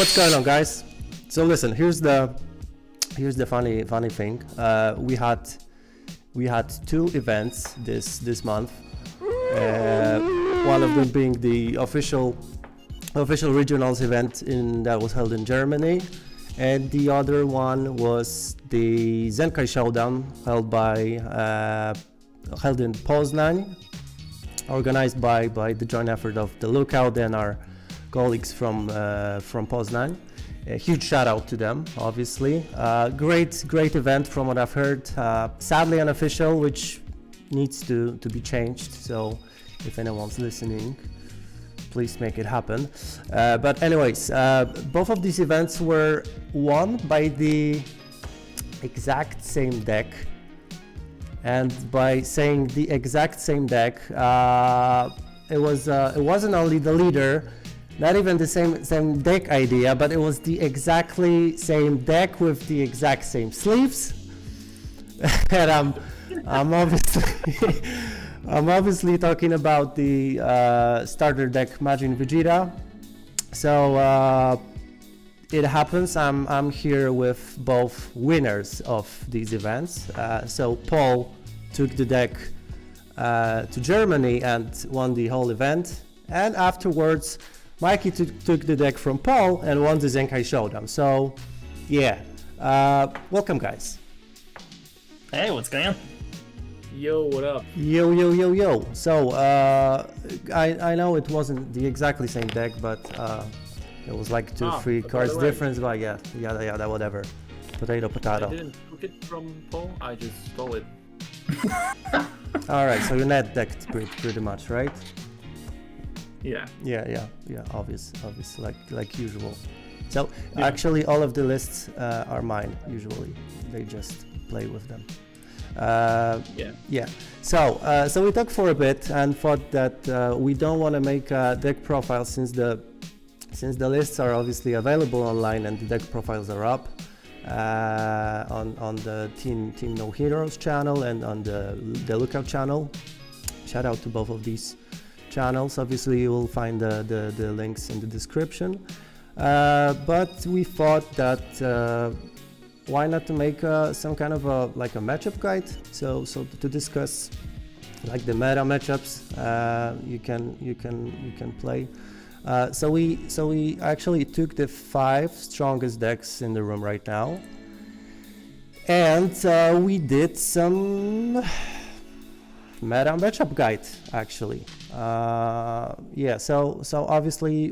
what's going on, guys? So listen, here's the funny thing. We had two events this month. One of them being the official regionals event that was held in Germany, and the other one was the Zenkai Showdown held in Poznań, organized by the joint effort of the Lookout and our colleagues from Poznań. A huge shout out to them, obviously. Great event from what I've heard. Sadly unofficial, which needs to be changed. So if anyone's listening, please make it happen. But anyways, both of these events were won by the exact same deck. And by saying the exact same deck, it wasn't only the leader, not even the same deck idea, but it was the exactly same deck with the exact same sleeves. And I'm obviously talking about the starter deck Majin Vegeta. So it happens. I'm here with both winners of these events. So Paul took the deck to Germany and won the whole event, and afterwards Mikey took the deck from Paul and won the Zenkai Showdown. So yeah, welcome guys. Hey, what's going on? Yo, what up? Yo. So I know it wasn't the exactly same deck, but it was like 2-3 cards difference, but yeah, that whatever. Potato. I didn't took it from Paul, I just stole it. Alright, so you're net decked pretty much, right? Yeah. Yeah, obvious, like usual. So actually all of the lists are mine usually. They just play with them. Yeah. So we talked for a bit and thought that we don't want to make a deck profile since the lists are obviously available online and the deck profiles are up on the Team No Heroes channel and on the Lookout channel. Shout out to both of these channels. Obviously you will find the links in the description. But we thought that why not to make some kind of a matchup guide, so to discuss like the meta matchups you can play. So we actually took the 5 strongest decks in the room right now, and we did some meta matchup guide actually. Yeah, so obviously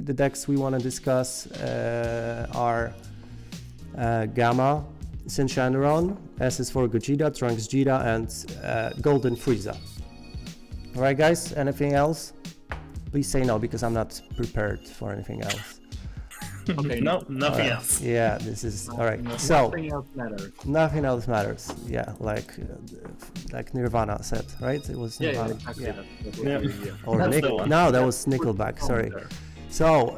the decks we want to discuss are Gamma, Shenron, S is for Gogeta, Trunks Vegeta, and Golden Frieza. Alright guys, anything else? Please say no, because I'm not prepared for anything else. Okay, no, nothing else. Yeah, this is alright. So nothing else matters. Nothing else matters. Yeah, like Nirvana said, right? It was Nirvana. Yeah, exactly. Yeah. Or That's the one. no, that was Nickelback. Sorry. So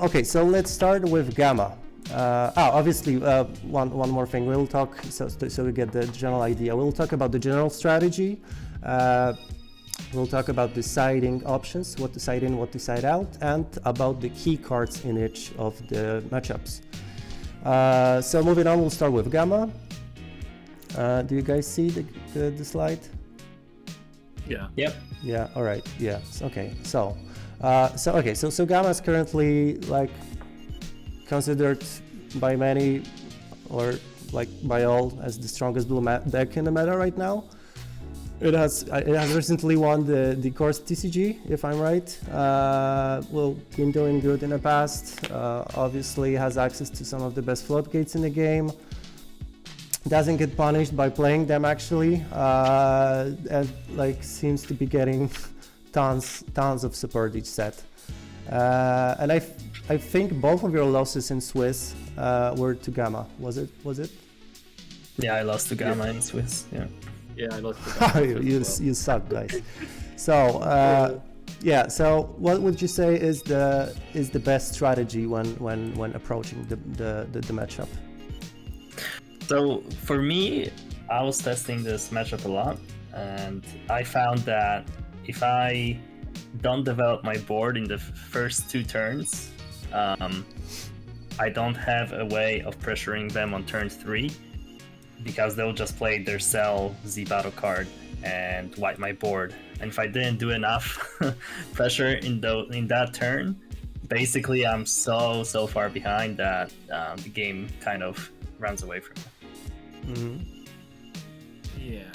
okay, so let's start with Gamma. Obviously, one more thing. We'll talk so we get the general idea. We'll talk about the general strategy. We'll talk about deciding options, what to side in, what to side out, and about the key cards in each of the matchups. So moving on, we'll start with Gamma. Do you guys see the slide? Yeah. Yep. Yeah. All right. Yeah. Okay. So Gamma is currently like considered by many or like by all as the strongest blue deck in the meta right now. It has recently won the course TCG, if I'm right. Well, been doing good in the past. Obviously has access to some of the best floodgates in the game. Doesn't get punished by playing them actually, and like seems to be getting tons of support each set. And I think both of your losses in Swiss were to Gamma. Was it? Yeah, I lost to Gamma in Swiss. Yeah. Yeah, I lost you suck, guys. So yeah. So what would you say is the best strategy when approaching the matchup? So for me, I was testing this matchup a lot, and I found that if I don't develop my board in the first 2 turns, I don't have a way of pressuring them on turn 3 because they'll just play their Cell Z battle card and wipe my board. And if I didn't do enough pressure in that turn, basically I'm so far behind that the game kind of runs away from me. Mm-hmm. Yeah.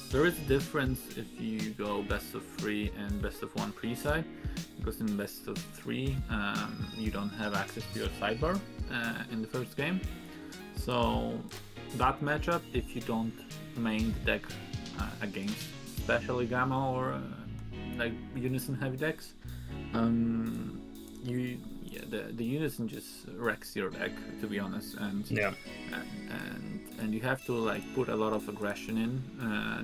There is a difference if you go best of 3 and best of 1 pre-side, because in best of 3 you don't have access to your sidebar in the first game. So that matchup, if you don't main the deck against especially Gamma or like Unison heavy decks, the Unison just wrecks your deck, to be honest, and you have to like put a lot of aggression in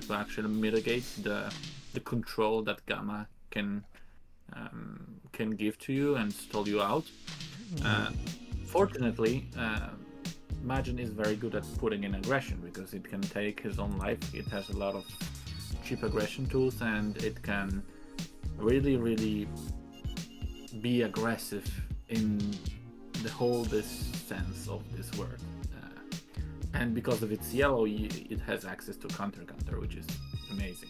to actually mitigate the control that Gamma can give to you and stall you out. Fortunately, Majin is very good at putting in aggression because it can take his own life. It has a lot of cheap aggression tools, and it can really be aggressive in the whole this sense of this word. And because of its yellow, it has access to counter, which is amazing.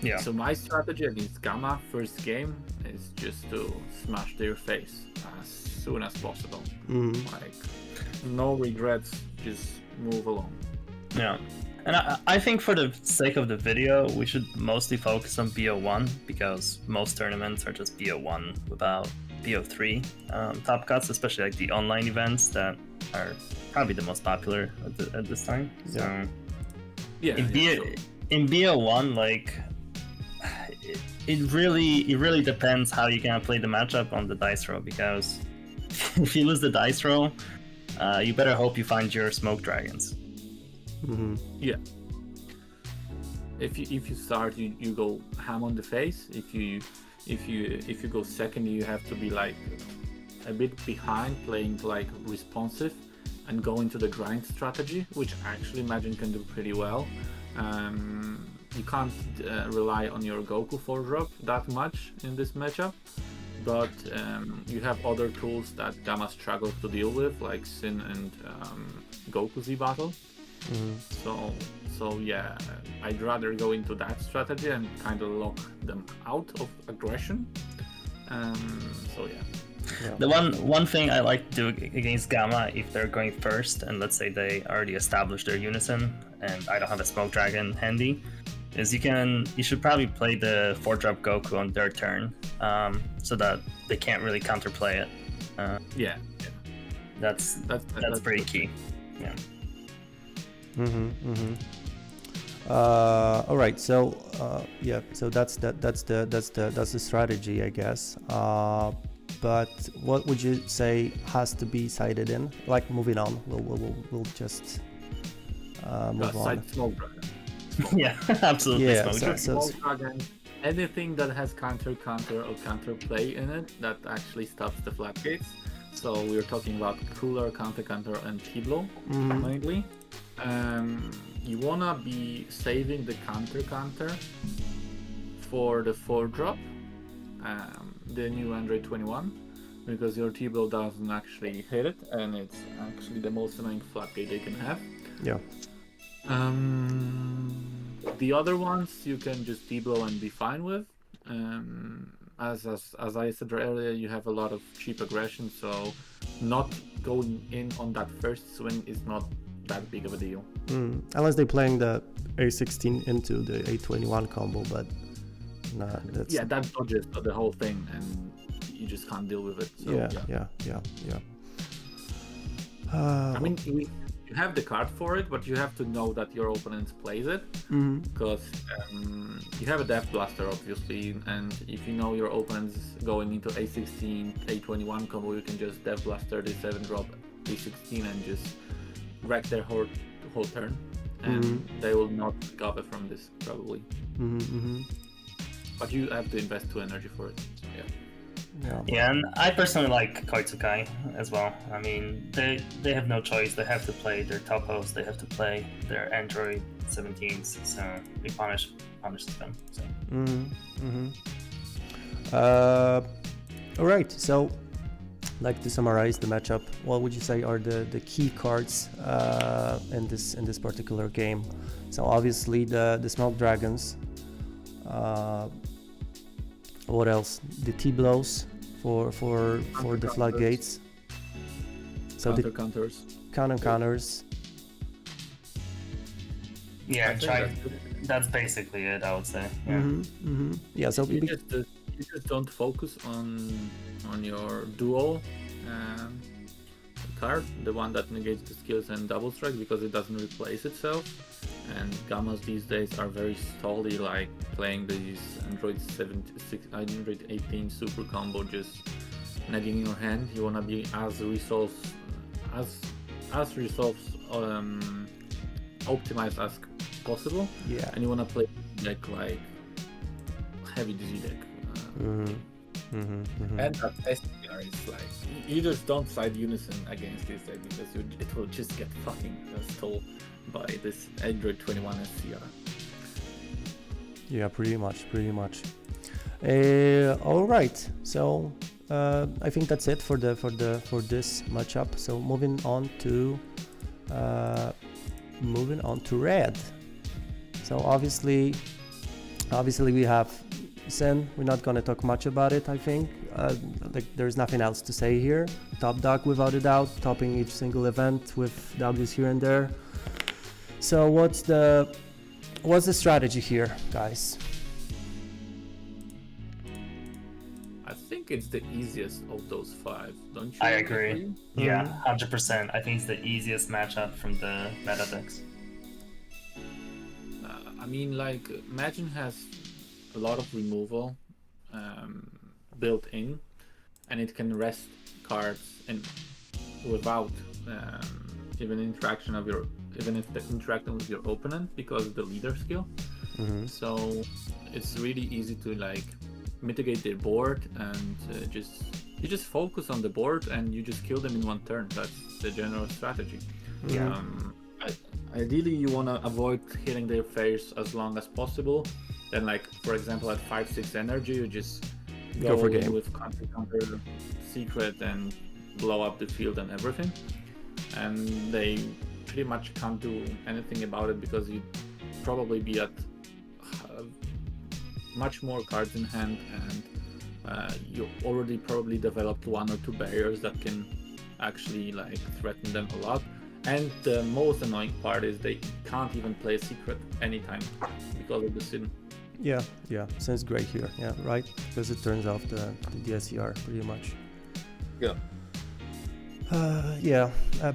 Yeah. So my strategy against Gamma first game is just to smash their face as soon as possible. Like, no regrets, just move along. Yeah. And I think for the sake of the video, we should mostly focus on BO1 because most tournaments are just BO1 without BO3 top cuts, especially like the online events that are probably the most popular at this time. Yeah. So Yeah. in BO1, like it really depends how you can play the matchup on the dice roll, because if you lose the dice roll, you better hope you find your smoke dragons. Yeah. If you start, you go ham on the face. If you go second, you have to be like a bit behind, playing like responsive, and go into the grind strategy, which actually Majin can do pretty well. You can't rely on your Goku 4-drop that much in this matchup, but you have other tools that Gamma struggles to deal with, like Sin and Goku Z battle. So yeah, I'd rather go into that strategy and kind of lock them out of aggression. So yeah. The one thing I like to do against Gamma, if they're going first and let's say they already established their Unison and I don't have a smoke dragon handy, is you should probably play the 4-drop Goku on their turn, so that they can't really counterplay it. Yeah. That's pretty key. Yeah. All right. So So that's the strategy, I guess. But what would you say has to be sided in? Like, moving on. We'll just move on. Side smoke dragon. Yeah, absolutely. Yeah, Smoke dragon. Anything that has counter or counter play in it that actually stops the floodgates. So we're talking about cooler, counter, and T-blow mainly. You wanna be saving the counter for the 4-drop, the new Android 21, because your T-blow doesn't actually hit it, and it's actually the most annoying floodgate they can have. Yeah. The other ones you can just T-blow and be fine with. As I said earlier, you have a lot of cheap aggression, so not going in on that first swing is not that big of a deal. Unless they're playing the A16 into the A21 combo, but nah, that's... Yeah, that dodges the whole thing, and you just can't deal with it. So, yeah. I mean, you have the card for it, but you have to know that your opponent plays it, because you have a Death Blaster, obviously, and if you know your opponent's going into A16, A21 combo, you can just Death Blaster the 7-drop A16 and just wreck their whole turn, and they will not recover from this, probably. But you have to invest 2 energy for it. Yeah, and I personally like Koitsukai as well. I mean, they have no choice. They have to play their topos. They have to play their Android 17s. So we punish them. So. All right, so like to summarize the matchup, what would you say are the key cards in this particular game? So obviously the Smoke Dragons. What else? The T-blows for the floodgates. So the Counters. counters. Yeah, that's basically it, I would say. Yeah. Yeah. So You just don't focus on your dual card, the one that negates the skills and double strike, because it doesn't replace itself. And gammas these days are very stally, like playing these Android 18 super combo, just nagging your hand. You wanna be as resource optimized as possible. Yeah. And you wanna play deck like heavy DZ deck. And that SDR is like, you just don't side unison against this deck because it will just get fucking stole by this Android 21 SCR. Yeah, pretty much. All right, so I think that's it for this matchup. So moving on to red. So obviously we have Sin. We're not gonna talk much about it. I think like there's nothing else to say here. Top dog without a doubt, topping each single event with W's here and there. So what's the strategy here, guys? I think it's the easiest of those 5, don't you? I agree. Yeah, 100%. I think it's the easiest matchup from the meta decks. I mean, like, Majin has a lot of removal built in, and it can rest cards and without even if the interacting with your opponent because of the leader skill. So it's really easy to like mitigate their board and you just focus on the board and you just kill them in one turn. That's the general strategy. Yeah. Ideally you want to avoid hitting their face as long as possible. Then, like, for example, at 5-6 energy, you just Go for in game with counter secret and blow up the field and everything. And they pretty much can't do anything about it because you'd probably be at much more cards in hand, and you already probably developed 1 or 2 barriers that can actually like threaten them a lot. And the most annoying part is they can't even play a secret anytime because of the sin. Yeah, sounds great here. Yeah, right, because it turns off the DSCR pretty much. Yeah.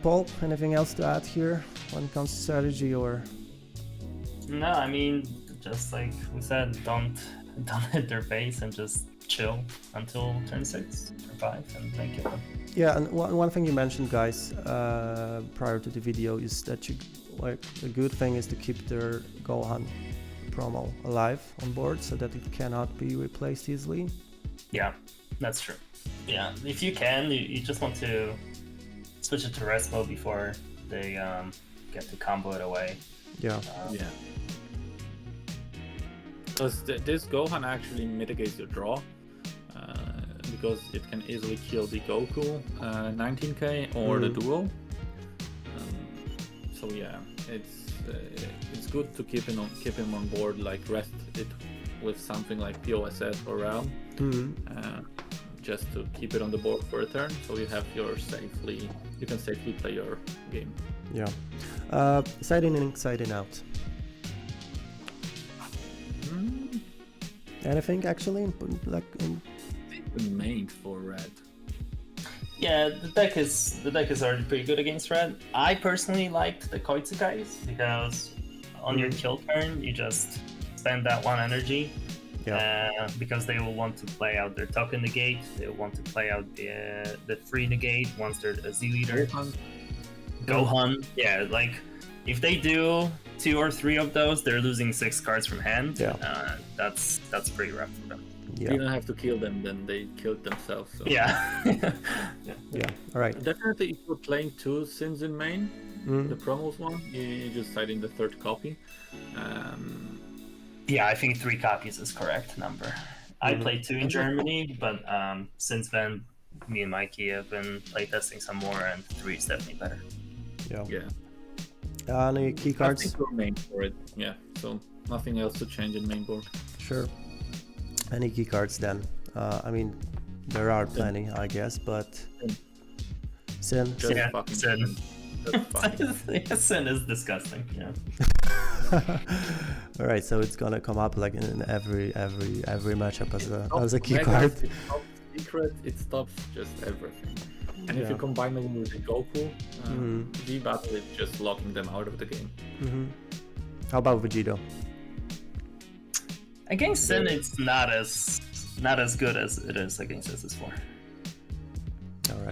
Paul, anything else to add here when it comes to strategy or? No, I mean, just like we said, don't hit their face and just chill until turn 6 or 5 and then kill them. Yeah, and one thing you mentioned, guys, prior to the video is that the good thing is to keep their Gohan promo alive on board so that it cannot be replaced easily. Yeah, that's true. Yeah, if you can, you just want to switch it to rest mode before they get to combo it away. Yeah. Because this Gohan actually mitigates your draw, because it can easily kill the Goku 19k or the duo. So yeah, it's good to keep him on board, like rest it with something like POSS or Realm, just to keep it on the board for a turn, so you can safely play your game. Yeah. Siding in, siding out. Anything actually like Main for red. Yeah, the deck is already pretty good against red. I personally liked the Koitsukais because on your kill turn you just spend that 1 energy. Because they will want to play out their token negate, they will want to play out the free negate once they're a Z leader. Gohan. Yeah, like if they do 2 or 3 of those, they're losing 6 cards from hand. Yeah. That's pretty rough for them. Yeah. You don't have to kill them, then they killed themselves. So. Yeah. Yeah. All right. Definitely, if you're playing 2 sins in main, the promos one, you just side in the 3rd copy. Yeah, I think 3 copies is correct number. I played 2 in Germany, but since then, me and Mikey have been playtesting some more, and 3 is definitely better. Yeah. Any key I cards? think we're main for it. Yeah. So nothing else to change in main board. Sure. Any key cards then? I mean, there are plenty, I guess, but Sin. Just Yeah, fucking Sin. Just fucking Sin is disgusting. Yeah. All right, so it's gonna come up like in every matchup as a key Mega, card. It stops secret. It stops just everything. And if Yeah. you combine them with the Goku, the battle is just locking them out of the game. How about Vegito? Against Sin, it's not as good as it is against SS4. All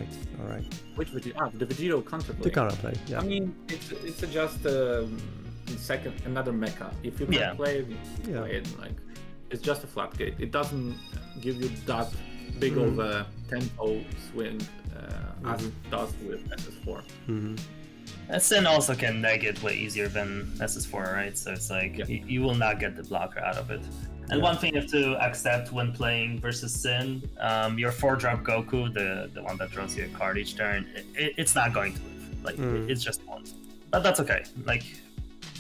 right. Which Vegito? The Vegito counterplay. The counterplay, yeah. I mean, it's just another mecha. If you can play it, you play it. Like, it's just a flat gate. It doesn't give you that big of a tempo swing as it does with SS4. Sin also can neg it way easier than SS4, right? So it's like you will not get the blocker out of it. And one thing you have to accept when playing versus Sin, your 4-drop Goku, the one that draws you a card each turn, it's not going to live. Like it's just one. But that's okay. Like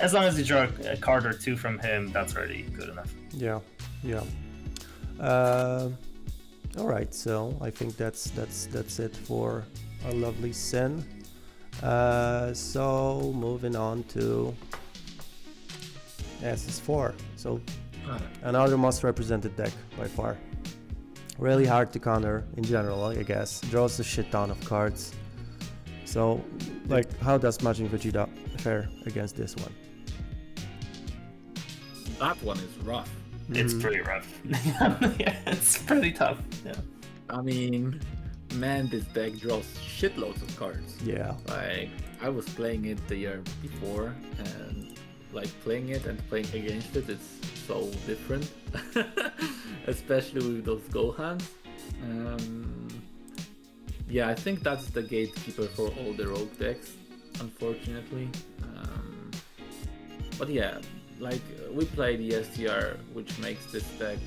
as long as you draw a card or 2 from him, that's already good enough. Yeah. All right, so I think that's it for our lovely Sin. So moving on to SS4. So another most represented deck by far. Really hard to counter in general, I guess. Draws a shit ton of cards. So, like, how does Majin Vegeta fare against this one? That one is rough. It's pretty rough. Yeah, it's pretty tough. Yeah. I mean, man, this deck draws shitloads of cards. Yeah. Like, I was playing it the year before, and like playing it and playing against it, it's so different. Especially with those Gohans. Yeah, I think that's the gatekeeper for all the rogue decks, unfortunately. But yeah, like we play the STR, which makes this deck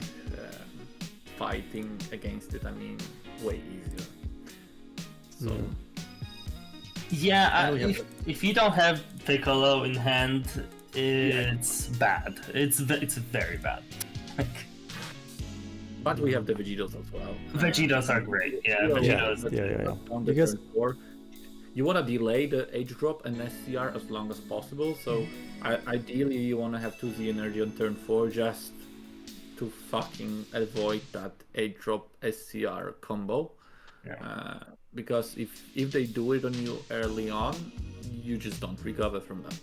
fighting against it, I mean, way easier. So yeah, if you don't have Piccolo in hand, it's bad. It's very bad. But we have the Vegetos as well. Vegetos are great. Yeah, Vegetos. Yeah. On the turn 4, you want to delay the Age Drop and SCR as long as possible. So ideally, you want to have 2Z energy on turn 4 just to fucking avoid that Age Drop SCR combo. Yeah. Because if they do it on you early on, you just don't recover from them.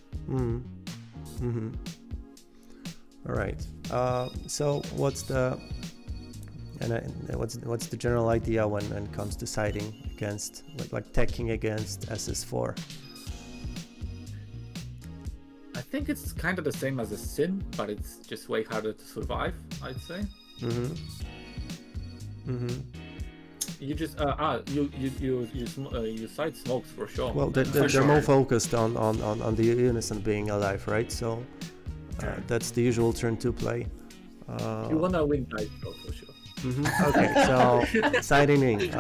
All right. So what's the general idea when it comes to siding against, like teching against SS4? I think it's kind of the same as a Sin, but it's just way harder to survive, I'd say. You just you side smokes for sure. Well, they're more focused on the unison being alive, right? So that's the usual turn 2 play. You wanna win dice roll for sure. Okay, so siding in,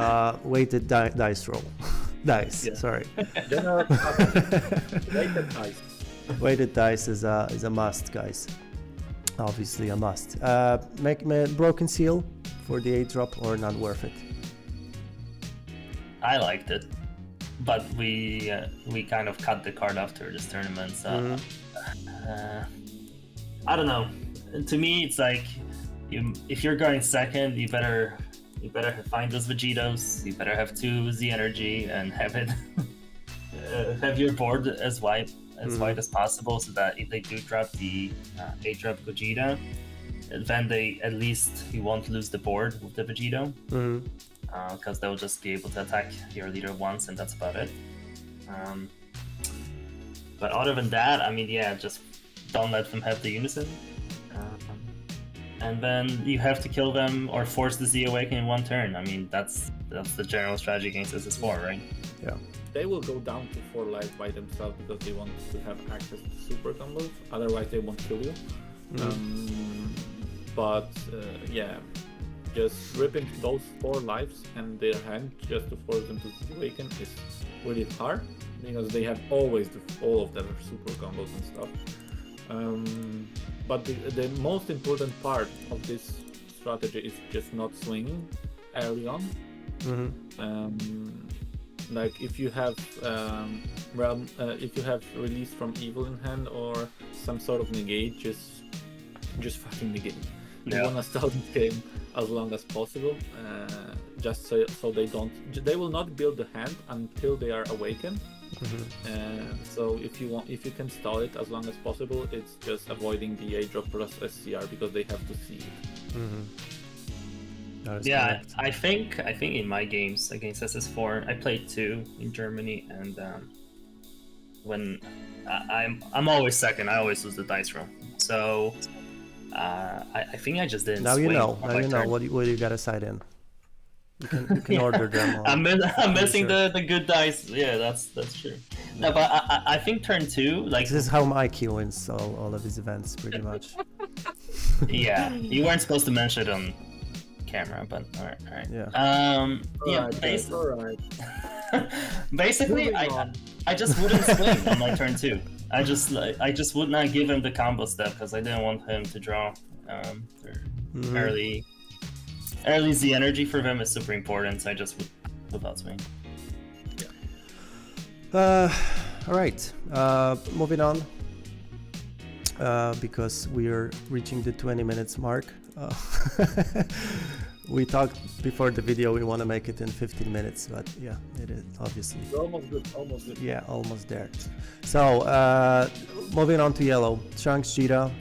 weighted dice roll. Sorry. Weighted dice. Weighted dice is a must, guys. Obviously a must. Make broken seal for the 8-drop or not worth it? I liked it, but we kind of cut the card after this tournament. So I don't know. To me, it's like if you're going second, you better find those Vegetos. You better have 2 Z energy and have it have your board as wide as possible, so that if they do drop the 8-drop Vegeta, then you won't lose the board with the Vegito. Because they'll just be able to attack your leader once, and that's about it. But other than that, I mean, yeah, just don't let them have the unison. And then you have to kill them or force the Z Awaken in 1 turn. I mean, that's the general strategy against SS4, right? Yeah. They will go down to 4 life by themselves because they want to have access to super combos. Otherwise, they won't kill you. But yeah, just ripping those 4 lives and their hand just to force them to awaken is really hard, because they have always all of their super combos and stuff. But the most important part of this strategy is just not swinging early on. Like if you have if you have release from evil in hand or some sort of negate, just fucking negate. You wanna stall this game as long as possible, just so they will not build the hand until they are awakened. So if you can stall it as long as possible, it's just avoiding the A drop plus SCR because they have to see it. Yeah, correct. I think in my games against SS4, I played 2 in Germany, and when I'm always second, I always lose the dice roll. So I think I just didn't. Now you swing know. on Now my you know turn. what you gotta side in. You can order them. I'm missing sure. the good dice. Yeah, that's true. No, but I think turn 2, like, This is how Mikey wins all of his events, pretty much. yeah, you weren't supposed to mention it on camera, but all right. Yeah. Alright. Basically, Moving on. I just wouldn't swing on my turn 2. I just would not give him the combo step because I didn't want him to draw early. Early Z energy for them is super important, so I just would not swing. All right. Moving on. Because we are reaching the 20 minutes mark. We talked before the video, we want to make it in 15 minutes, but yeah, it is obviously. Almost good. Yeah, almost there. So, moving on to yellow. Trunks Cheetah.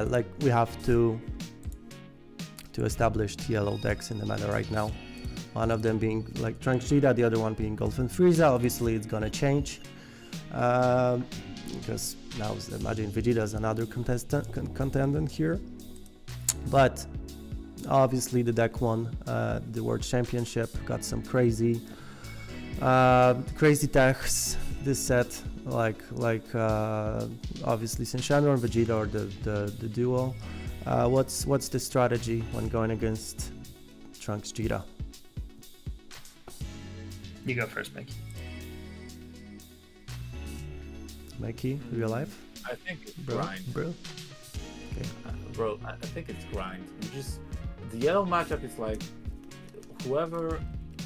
Like we have two established yellow decks in the meta right now. One of them being like Trunks Cheetah, the other one being Golf and Frieza. Obviously, it's gonna change because now Majin Vegeta is another contendant here. But obviously, the deck won the World Championship. Got some crazy techs this set, like obviously Shenron and Vegeta or the duo. What's the strategy when going against Trunks Cheetah? You go first, Mikey. Mikey, real life? I think it's grind. Bro. Okay. Bro, I think it's grind. The yellow matchup is like whoever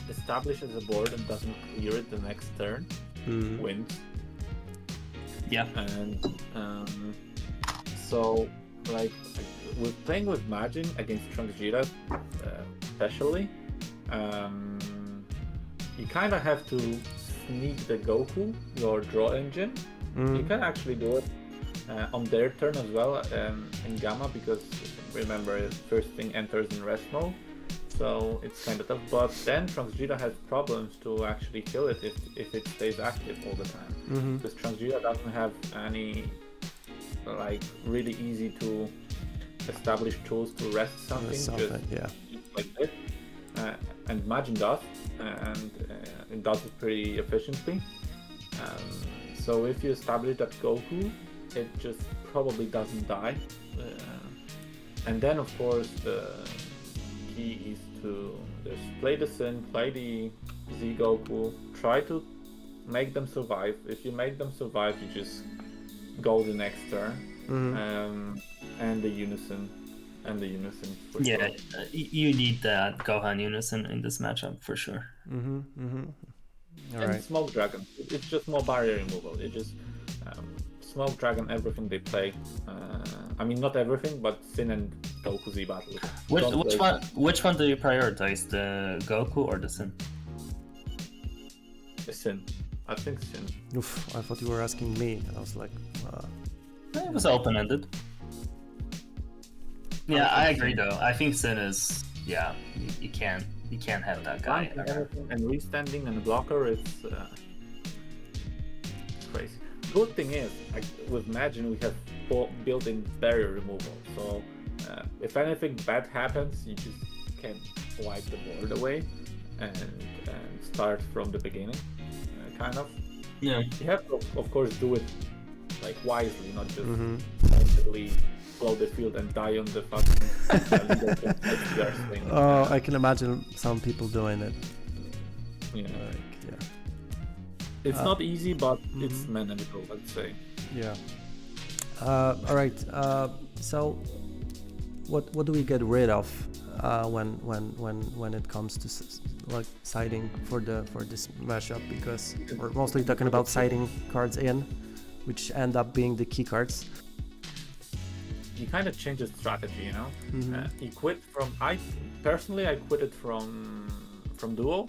establishes a board and doesn't clear it the next turn wins. Yeah. And so like with playing with Majin against Trunks Cheetah, especially, you kind of have to sneak the Goku, your draw engine. You can actually do it on their turn as well in Gamma, because remember, first thing enters in rest mode, so it's kind of tough. But then Trunks Cheetah has problems to actually kill it if it stays active all the time, because Trunks Cheetah doesn't have any like really easy to establish tools to rest something, just like this. And Majin does, and it does it pretty efficiently. So if you establish that Goku, it just probably doesn't die. And then of course the key is to just play the Sin, play the Z Goku, try to make them survive. If you make them survive, you just go the next turn, and the unison. For yeah, sure. You need that Gohan unison in this matchup for sure. All And right. Smoke Dragon, it's just more barrier removal. It just Smoke Dragon everything they play. I mean, not everything, but Sin and Goku Z battle. Which one do you prioritize, the Goku or the Sin? Sin. I think Sin. Oof, I thought you were asking me. I was like, It was open-ended. Yeah, I agree though. I think Sin is, you can't have that guy. And restanding and blocker, it's crazy. Good thing is, like, with Majin we have built-in barrier removal, so if anything bad happens, you just can wipe the board away and start from the beginning, kind of. Yeah. You have to, of course, do it like wisely, not just constantly explode the field and die on the fucking leader that we are swinging. Oh, I can imagine some people doing it. Yeah. Like, yeah. It's not easy, but it's manageable, I'd say. Yeah. All right. So, what do we get rid of when it comes to like siding for this mashup? Because we're mostly talking about siding cards in, which end up being the key cards. You kind of change the strategy, you know. Mm-hmm. You quit from. I quit it from Duo.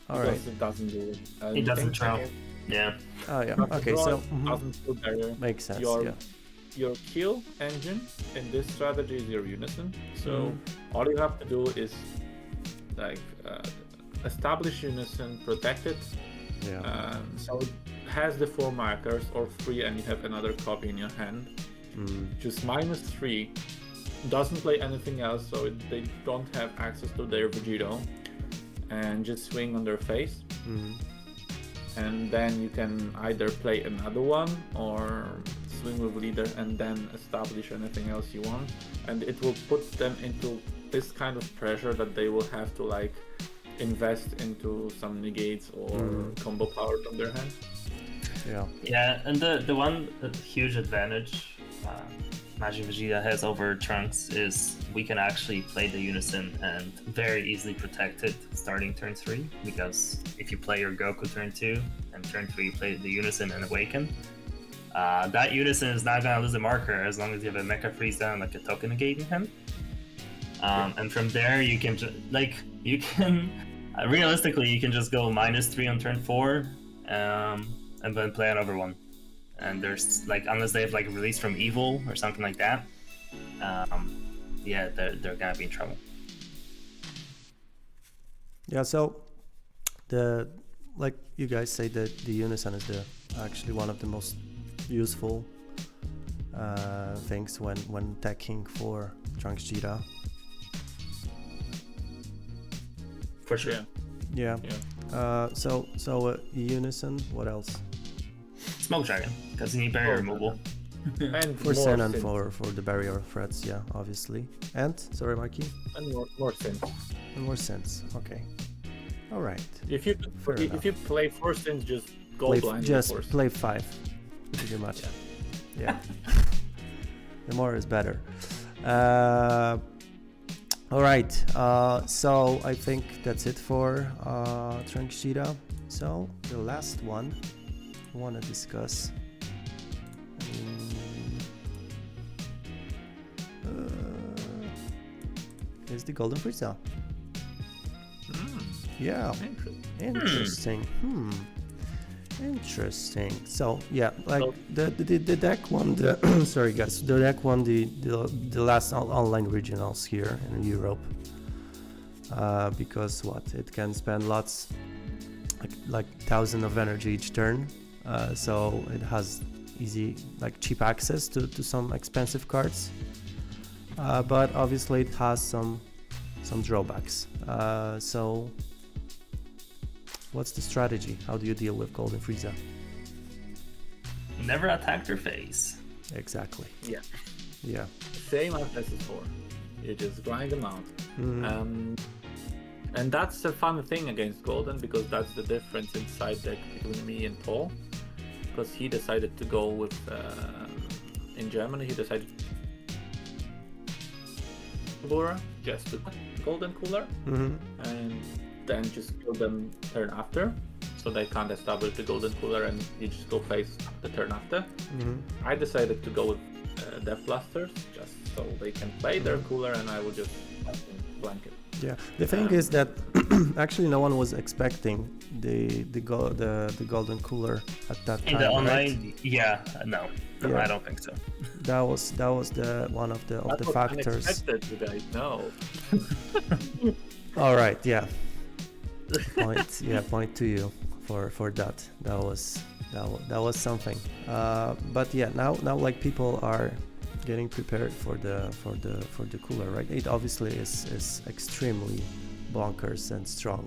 All because right. it doesn't do it. It doesn't draw. Yeah. Oh yeah. Not to Okay. draw, So doesn't feel better. makes sense. Your Yeah. your kill engine in this strategy is your unison. So all you have to do is like establish unison, protect it. Yeah. So it has the 4 markers or 3, and you have another copy in your hand. Just -3. Doesn't play anything else, so they don't have access to their Vegeta, and just swing on their face. And then you can either play another one or swing with leader and then establish anything else you want, and it will put them into this kind of pressure that they will have to like invest into some negates or combo powers on their hand. Yeah, and the one huge advantage Majin Vegeta has over Trunks is we can actually play the unison and very easily protect it starting turn 3, because if you play your Goku turn 2 and turn 3 you play the unison and awaken, that unison is not gonna lose a marker as long as you have a Mecha Frieza and like a token negating him. And from there you can realistically you can just go -3 on turn 4 and then play another one. And there's like, unless they have like release from evil or something like that, yeah, they're gonna be in trouble. Yeah. So like you guys say that the unison is actually one of the most useful things when attacking for Trunks Vegeta. For sure. Yeah. So unison. What else? Smoke Dragon, because you need barrier removal. And For Sen and synth. for the barrier threats, yeah, obviously. And sorry, Mikey. And more synth. And more sense. Okay. All right. If you play 4 synth, just go blind. Just play 5. Pretty much. Yeah. The more is better. All right. So I think that's it for Trunks Vegeta. So the last one I want to discuss. Is the Golden Frieza. Yeah. Interesting. Interesting. So yeah, like the deck won the sorry guys, the deck won the last online regionals here in Europe. Because it can spend lots, like 1,000 of energy each turn. So it has easy, like cheap access to some expensive cards. But obviously it has some drawbacks. So what's the strategy? How do you deal with Golden Frieza? Never attack their face. Exactly. Yeah. Same as SS4. You just grind them out. And that's the fun thing against Golden, because that's the difference inside deck between me and Paul. Because he decided to go with in Germany he decided just to Golden Cooler and then just kill them turn after, so they can't establish the Golden Cooler and you just go face the turn after. I decided to go with Death Blasters just so they can play their cooler and I will just blanket. Yeah, the thing is that actually no one was expecting the Golden Cooler at that time. In the online, right? No, I don't think so. That was the one of the factors. Unexpected, you guys know. All right, yeah. Point to you for that. That was something. But yeah, now like people are getting prepared for the cooler, right? It obviously is extremely bonkers and strong.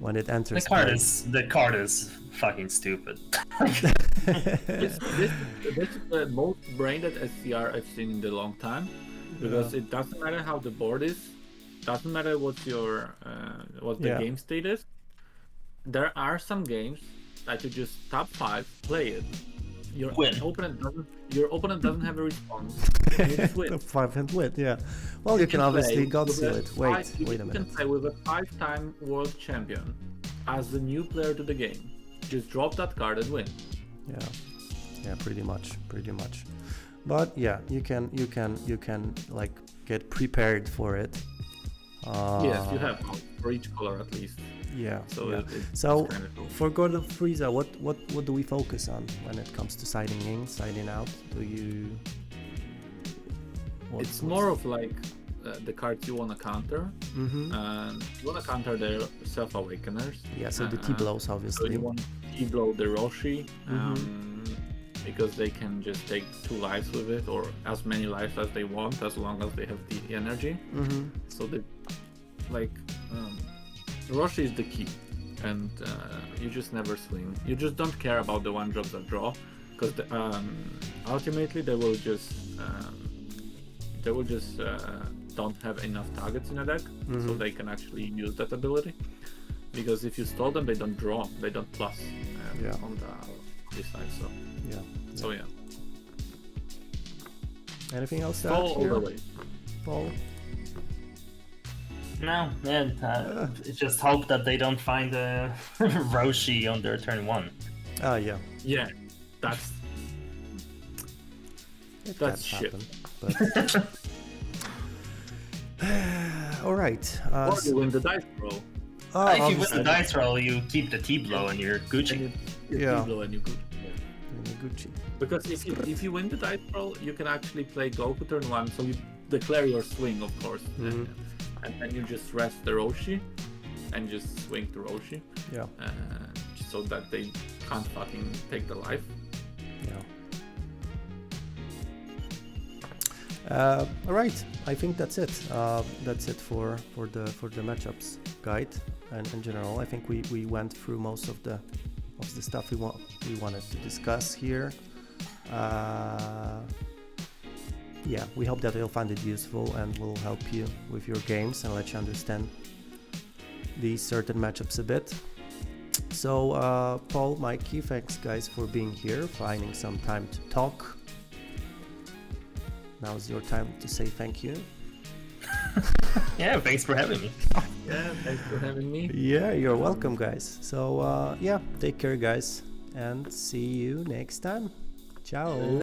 when it enters. The card is fucking stupid. This is the most brain-dead SCR I've seen in a long time, because it doesn't matter how the board is, doesn't matter what your what the game state is. There are some games that you just top 5, play it. Your opponent doesn't have a response. And you just win. 5 and win, yeah. Well, you can obviously God seal it. Wait a minute. You can play with a 5-time world champion as the new player to the game. Just drop that card and win. Yeah, pretty much. But yeah, you can like get prepared for it. Yes, you have for each color at least. Yeah. So so it's kind of cool. for God of Frieza, what do we focus on when it comes to siding in, siding out? Do you? It's more of like the cards you want to counter. And you want to counter their self-awakeners. Yeah. So the T-blows, obviously. So you want T-blow the Roshi, because they can just take 2 lives with it, or as many lives as they want, as long as they have the energy. So they Roshi is the key, and you just never swing. You just don't care about the 1-drops that draw, because ultimately they will just don't have enough targets in a deck, so they can actually use that ability. Because if you stall them, they don't draw, they don't plus on this side. So yeah. Anything else to Stall add here? overlay. Paul? No, just hope that they don't find a Roshi on their turn 1. Yeah. Yeah, that's Can shit. happen, but... All right. Or you win the dice roll. If you win the dice roll, you keep the T-blow and you're Gucci. And you good. Gucci. Because if you win the dice roll, you can actually play Goku turn 1, so you declare your swing, of course, and then you just rest the Roshi and just swing to Roshi. Yeah. So that they can't fucking take the life. Yeah. All right. I think that's it. That's it for the matchups guide, and in general, I think we went through most of the stuff we wanted to discuss here. Yeah, we hope that you'll find it useful and will help you with your games and let you understand these certain matchups a bit. So, Paul, Mikey, thanks guys for being here, finding some time to talk. Now's your time to say thank you. Yeah, thanks for having me. Yeah, thanks for having me. Yeah, you're welcome, guys. So, yeah, take care, guys, and see you next time. Ciao.